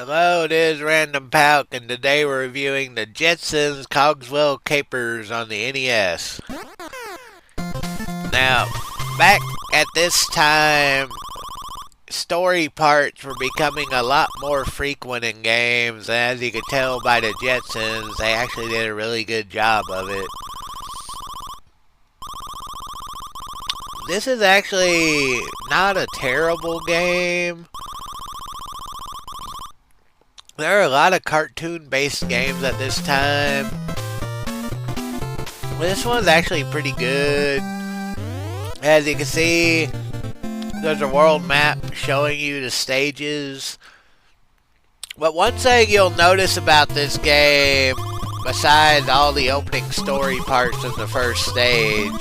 Hello, it is Random Palk, and today we're reviewing the JETSONS COGWELLS Capers on the NES. Now, back at this time, story parts were becoming a lot more frequent in games, and as you could tell by the JETSONS, they actually did a really good job of it. This is actually not a terrible game. There are a lot of cartoon-based games at this time. This one's actually pretty good. As you can see, there's a world map showing you the stages. But one thing you'll notice about this game, besides all the opening story parts of the first stage,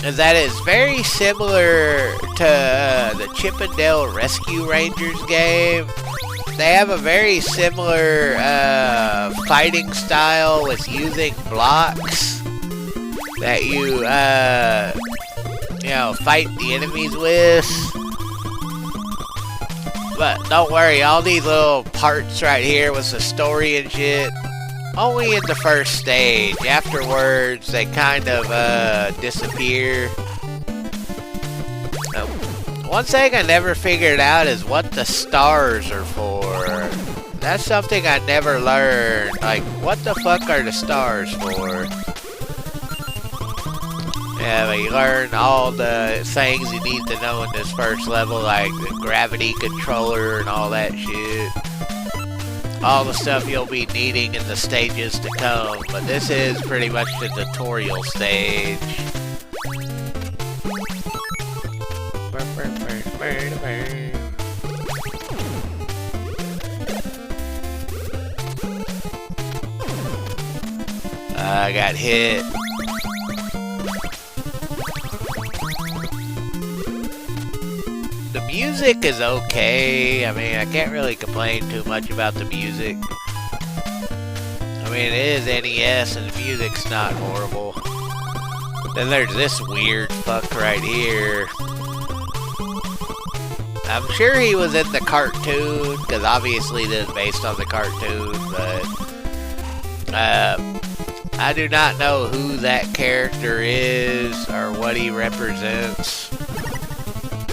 is that it's very similar to the Chip and Dale Rescue Rangers game. They have a very similar fighting style with using blocks that you fight the enemies with. But don't worry, all these little parts right here with the story and shit, only in the first stage. Afterwards, they kind of disappear. One thing I never figured out is what the stars are for. That's something I never learned. Like, what the fuck are the stars for? Yeah, but you learn all the things you need to know in this first level, like the gravity controller and all that shit. All the stuff you'll be needing in the stages to come, but this is pretty much the tutorial stage. I got hit. The music is okay. I mean, I can't really complain too much about the music. I mean, it is NES and the music's not horrible. Then there's this weird fuck right here. I'm sure he was in the cartoon, because obviously this is based on the cartoon, but I do not know who that character is or what he represents.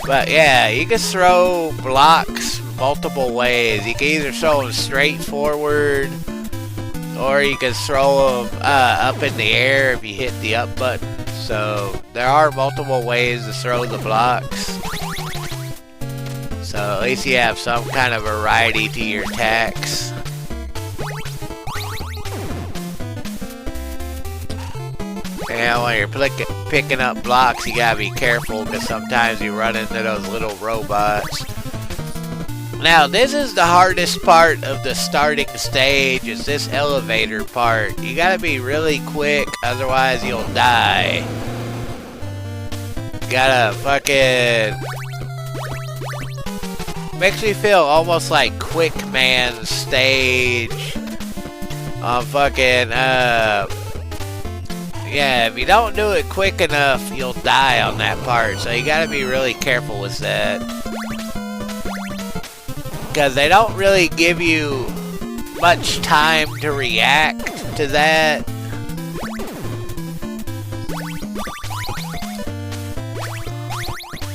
But yeah, you can throw blocks multiple ways. You can either throw them straight forward, or you can throw them up in the air if you hit the up button. So there are multiple ways to throw the blocks. So at least you have some kind of variety to your attacks. And when you're picking up blocks, you gotta be careful because sometimes you run into those little robots. Now, this is the hardest part of the starting stage, is this elevator part. You gotta be really quick, otherwise you'll die. You gotta fucking... Makes me feel almost like Quick Man stage on fucking, yeah, if you don't do it quick enough, you'll die on that part, so you gotta be really careful with that. Because they don't really give you much time to react to that.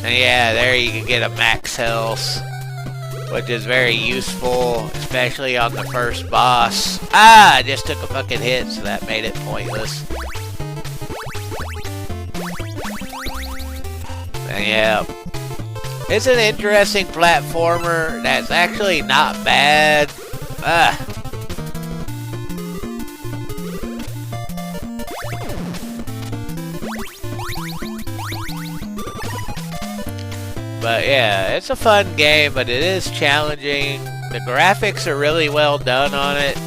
And yeah, there you can get a max health, which is very useful, especially on the first boss. Ah, I just took a fucking hit, so that made it pointless. And yeah, it's an interesting platformer that's actually not bad. But yeah, it's a fun game, but it is challenging. The graphics are really well done on it.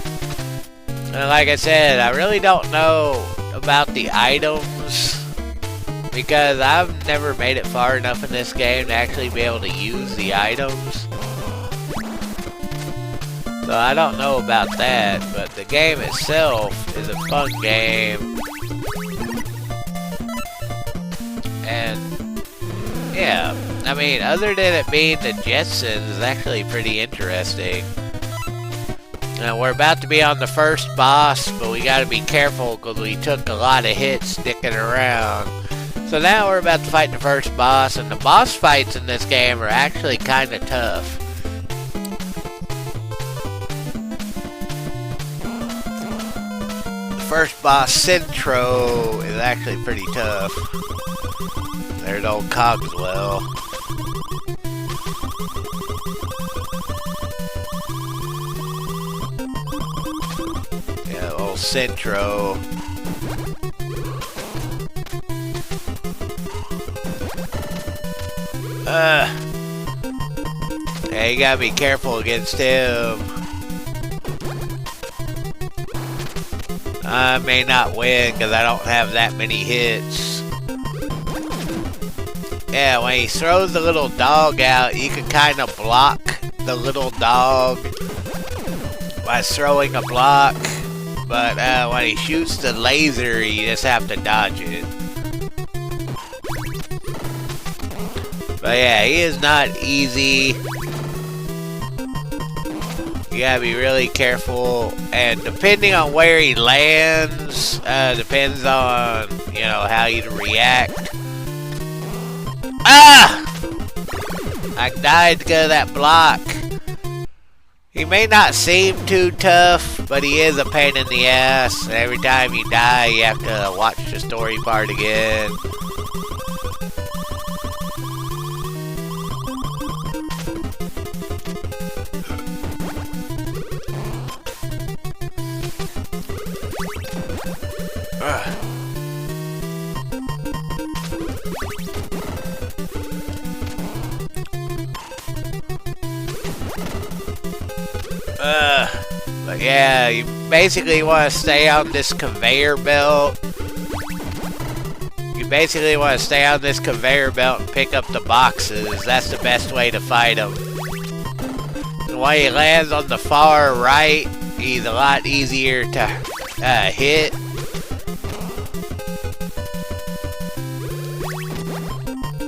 And like I said, I really don't know about the items, because I've never made it far enough in this game to actually be able to use the items. So I don't know about that, but the game itself is a fun game. And yeah, I mean, other than it being the JETSONS, it's actually pretty interesting. Now we're about to be on the first boss, but we gotta be careful because we took a lot of hits sticking around. So now we're about to fight the first boss, and the boss fights in this game are actually kind of tough. The first boss, Centro, is actually pretty tough. There's old Cogswell. Yeah, old Centro. Yeah, you gotta be careful against him. I may not win because I don't have that many hits. Yeah, when he throws the little dog out, you can kind of block the little dog by throwing a block. But when he shoots the laser, you just have to dodge it. But yeah, he is not easy. You gotta be really careful, and depending on where he lands, depends on, you know, how you react. Ah! I died because of that block. He may not seem too tough, but he is a pain in the ass. And every time you die, you have to watch the story part again. But yeah, you basically want to stay on this conveyor belt. You basically want to stay on this conveyor belt and pick up the boxes. That's the best way to fight him. And when he lands on the far right, he's a lot easier to hit.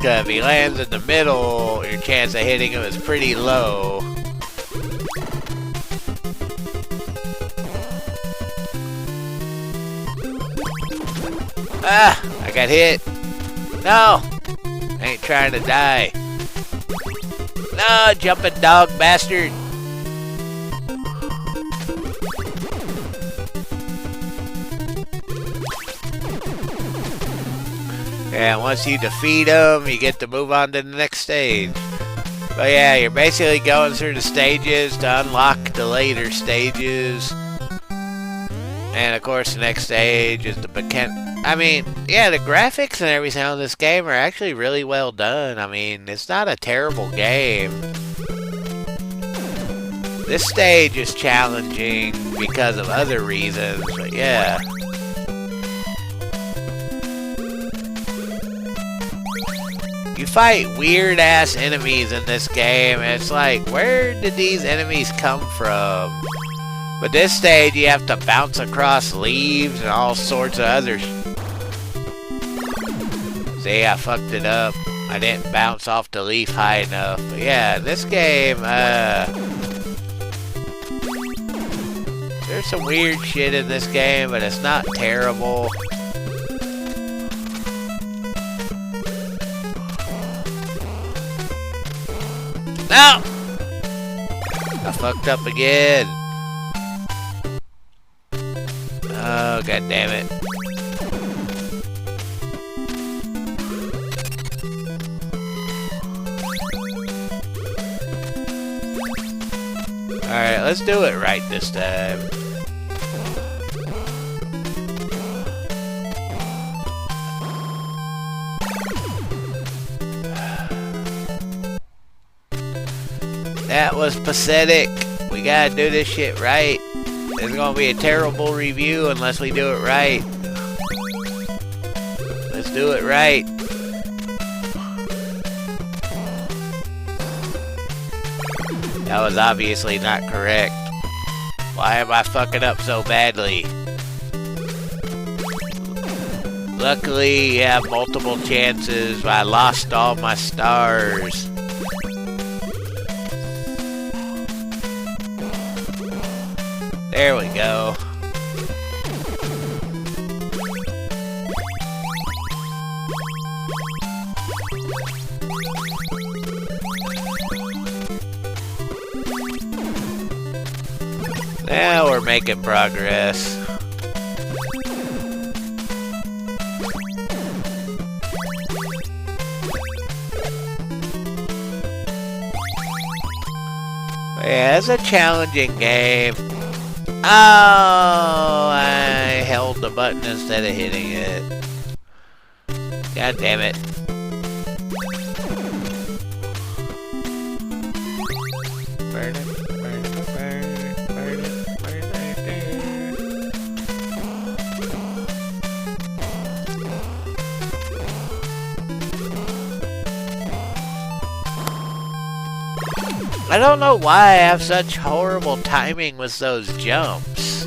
If he lands in the middle, your chance of hitting him is pretty low. Ah! I got hit. No! I ain't trying to die. No, jumping dog bastard! Yeah, once you defeat him, you get to move on to the next stage. But yeah, you're basically going through the stages to unlock the later stages. And of course, the next stage is the I mean, yeah, the graphics and everything on this game are actually really well done. I mean, it's not a terrible game. This stage is challenging because of other reasons, but yeah. You fight weird-ass enemies in this game, and it's like, where did these enemies come from? But this stage, you have to bounce across leaves and all sorts of other See, I fucked it up. I didn't bounce off the leaf high enough. But yeah, this game, there's some weird shit in this game, but it's not terrible. No! I fucked up again. Oh, god damn it. Alright, let's do it right this time. That was pathetic. We gotta do this shit right. It's gonna be a terrible review unless we do it right. Let's do it right. That was obviously not correct. Why am I fucking up so badly? Luckily, you have multiple chances, but I lost all my stars. There we go. Now we're making progress. Yeah, it's a challenging game. Oh, I held the button instead of hitting it. God damn it. Burn it, burn it, burn it, burn it, burn it. I don't know why I have such horrible timing with those jumps.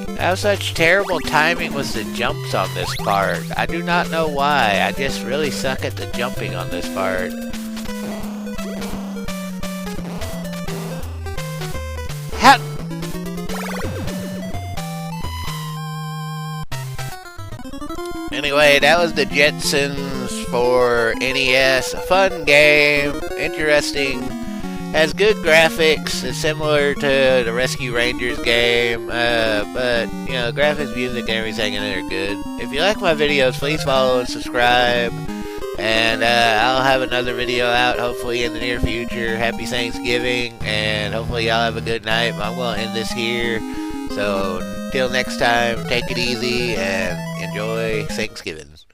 I have such terrible timing with the jumps on this part. I do not know why. I just really suck at the jumping on this part. How? Anyway, that was the Jetsons for NES. A fun game, interesting, has good graphics. It's similar to the Rescue Rangers game, but you know, graphics, music, and everything in it are good. If you like my videos, please follow and subscribe. And I'll have another video out hopefully in the near future. Happy Thanksgiving, and hopefully y'all have a good night. I'm going to end this here. So until next time, take it easy and enjoy Thanksgiving.